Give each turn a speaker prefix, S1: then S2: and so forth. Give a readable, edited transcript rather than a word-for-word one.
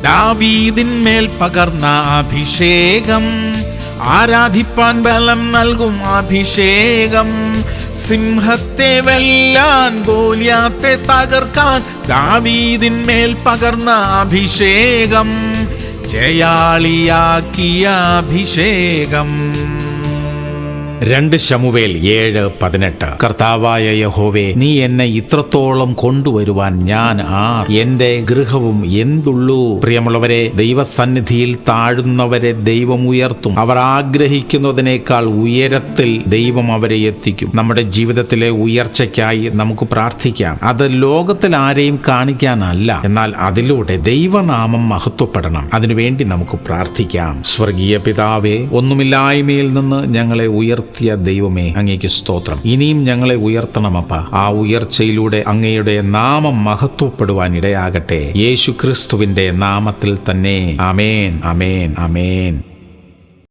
S1: ദാവീദിന്മേൽ പകർന്ന അഭിഷേകം, ആരാധിപ്പാൻ ബലം നൽകും അഭിഷേകം, സിംഹത്തെ വെല്ലാൻ ഗോലിയാത്തെ തകർക്കാൻ ദാവീദിന്മേൽ പകർന്ന അഭിഷേകം, ജയാളിയാക്കിയ അഭിഷേകം.
S2: 2 ശമൂവേൽ 7:18. കർത്താവായ യഹോവേ, നീ എന്നെ ഇത്രത്തോളം കൊണ്ടുവരുവാൻ ഞാൻ ആർ, എന്റെ ഗൃഹവും എന്തുള്ളൂ. പ്രിയമുള്ളവരെ, ദൈവസന്നിധിയിൽ താഴുന്നവരെ ദൈവം ഉയർത്തും. അവർ ആഗ്രഹിക്കുന്നതിനേക്കാൾ ഉയരത്തിൽ ദൈവം അവരെ എത്തിക്കും. നമ്മുടെ ജീവിതത്തിലെ ഉയർച്ചയ്ക്കായി നമുക്ക് പ്രാർത്ഥിക്കാം. അത് ലോകത്തിൽ ആരെയും കാണിക്കാനല്ല, എന്നാൽ അതിലൂടെ ദൈവനാമം മഹത്വപ്പെടണം. അതിനുവേണ്ടി നമുക്ക് പ്രാർത്ഥിക്കാം. സ്വർഗീയ പിതാവേ, ഒന്നുമില്ലായ്മയിൽ നിന്ന് ഞങ്ങളെ ഉയർത്തിയ ദൈവമേ, അങ്ങേക്ക് സ്തോത്രം. ഇനിയും ഞങ്ങളെ ഉയർത്തണമപ്പ. ആ ഉയർച്ചയിലൂടെ അങ്ങയുടെ നാമം മഹത്വപ്പെടുവാൻ ഇടയാകട്ടെ. യേശു ക്രിസ്തുവിന്റെ നാമത്തിൽ തന്നെ. ആമേൻ, ആമേൻ, ആമേൻ.